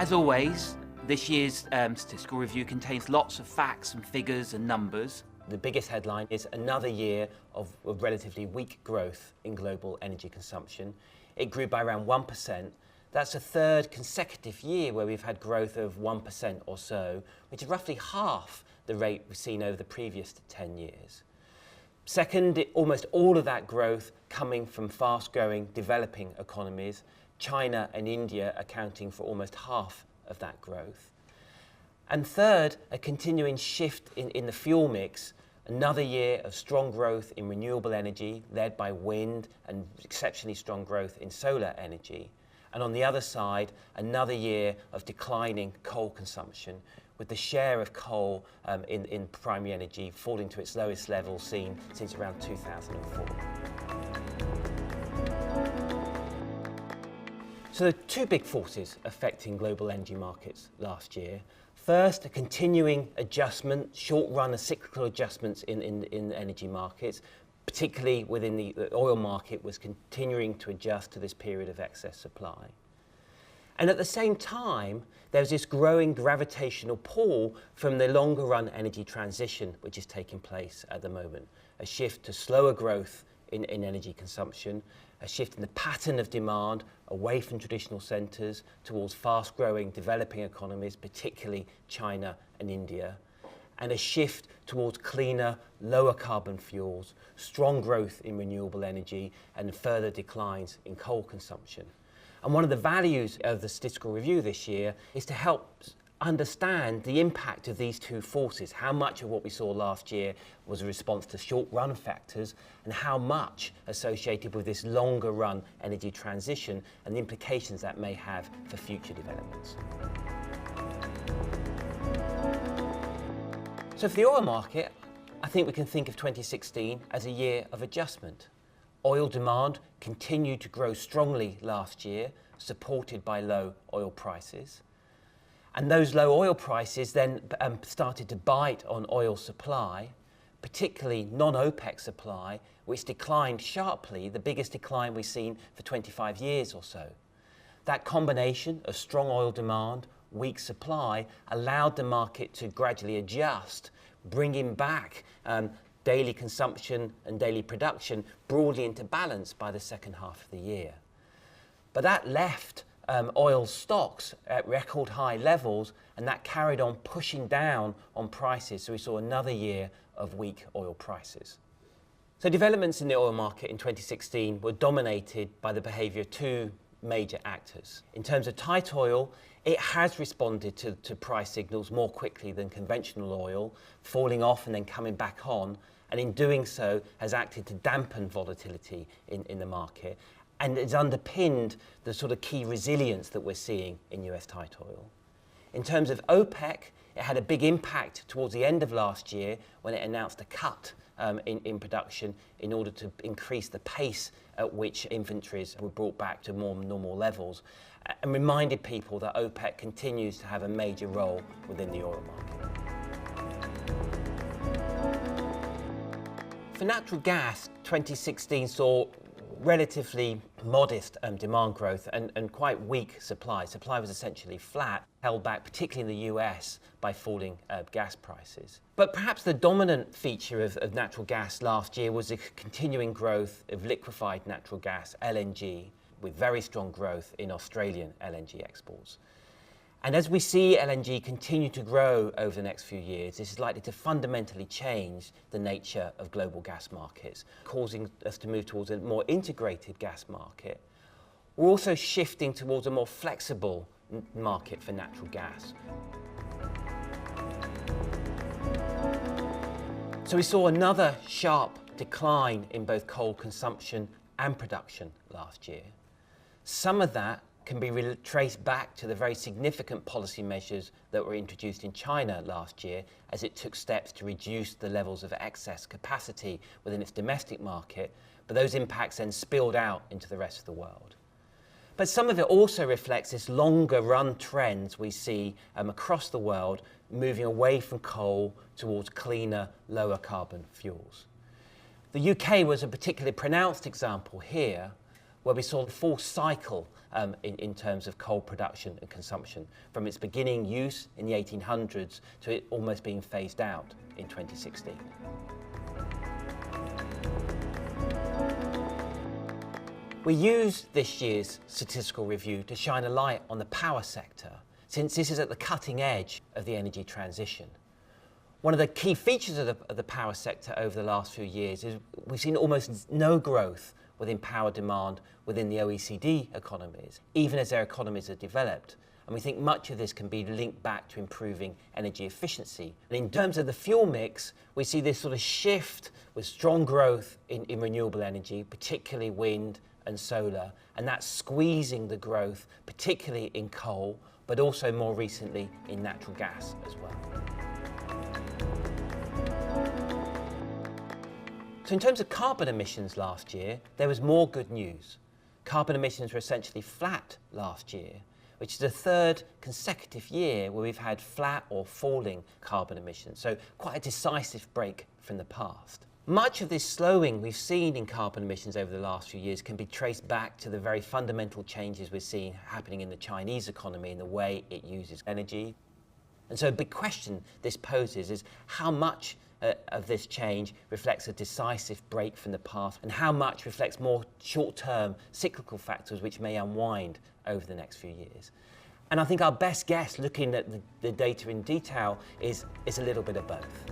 As always, this year's statistical review contains lots of facts and figures and numbers. The biggest headline is another year of relatively weak growth in global energy consumption. It grew by around 1%. That's the third consecutive year where we've had growth of 1% or so, which is roughly half the rate we've seen over the previous 10 years. Second, almost all of that growth coming from fast-growing developing economies, China and India accounting for almost half of that growth. And third, a continuing shift in the fuel mix, another year of strong growth in renewable energy led by wind and exceptionally strong growth in solar energy. And on the other side, another year of declining coal consumption, with the share of coal in primary energy falling to its lowest level seen since around 2004. So there are two big forces affecting global energy markets last year. First, a continuing adjustment, short-run cyclical adjustments in energy markets, particularly within the oil market, was continuing to adjust to this period of excess supply. And at the same time, there's this growing gravitational pull from the longer-run energy transition which is taking place at the moment, a shift to slower growth in energy consumption, a shift in the pattern of demand away from traditional centres towards fast-growing developing economies, particularly China and India, and a shift towards cleaner, lower carbon fuels, strong growth in renewable energy, and further declines in coal consumption. And one of the values of the statistical review this year is to help understand the impact of these two forces, how much of what we saw last year was a response to short-run factors and how much associated with this longer-run energy transition and the implications that may have for future developments. So for the oil market, I think we can think of 2016 as a year of adjustment. Oil demand continued to grow strongly last year, supported by low oil prices. And those low oil prices then started to bite on oil supply, particularly non-OPEC supply, which declined sharply, the biggest decline we've seen for 25 years or so. That combination of strong oil demand, weak supply, allowed the market to gradually adjust, bringing back daily consumption and daily production broadly into balance by the second half of the year. But that left oil stocks at record high levels, and that carried on pushing down on prices. So we saw another year of weak oil prices. So developments in the oil market in 2016 were dominated by the behaviour of two major actors. In terms of tight oil, it has responded to price signals more quickly than conventional oil, falling off and then coming back on, and in doing so has acted to dampen volatility in the market. And it's underpinned the sort of key resilience that we're seeing in US tight oil. In terms of OPEC, it had a big impact towards the end of last year when it announced a cut in production in order to increase the pace at which inventories were brought back to more normal levels, and reminded people that OPEC continues to have a major role within the oil market. For natural gas, 2016 saw relatively modest demand growth and quite weak supply. Supply was essentially flat, held back particularly in the US by falling gas prices. But perhaps the dominant feature of natural gas last year was the continuing growth of liquefied natural gas, LNG, with very strong growth in Australian LNG exports. And as we see LNG continue to grow over the next few years, this is likely to fundamentally change the nature of global gas markets, causing us to move towards a more integrated gas market. We're also shifting towards a more flexible market for natural gas. So we saw another sharp decline in both coal consumption and production last year. Some of that can be traced back to the very significant policy measures that were introduced in China last year as it took steps to reduce the levels of excess capacity within its domestic market, but those impacts then spilled out into the rest of the world. But some of it also reflects this longer run trends we see across the world moving away from coal towards cleaner, lower carbon fuels. The UK was a particularly pronounced example here, where we saw the full cycle in terms of coal production and consumption, from its beginning use in the 1800s to it almost being phased out in 2016. We use this year's statistical review to shine a light on the power sector, since this is at the cutting edge of the energy transition. One of the key features of the power sector over the last few years is we've seen almost no growth within power demand within the OECD economies, even as their economies are developed. And we think much of this can be linked back to improving energy efficiency. And in terms of the fuel mix, we see this sort of shift with strong growth in renewable energy, particularly wind and solar, and that's squeezing the growth, particularly in coal, but also more recently in natural gas as well. So in terms of carbon emissions last year, there was more good news. Carbon emissions were essentially flat last year, which is the third consecutive year where we've had flat or falling carbon emissions, so quite a decisive break from the past. Much of this slowing we've seen in carbon emissions over the last few years can be traced back to the very fundamental changes we're seeing happening in the Chinese economy and the way it uses energy. And so a big question this poses is how much of this change reflects a decisive break from the past and how much reflects more short-term cyclical factors which may unwind over the next few years. And I think our best guess, looking at the data in detail, is a little bit of both.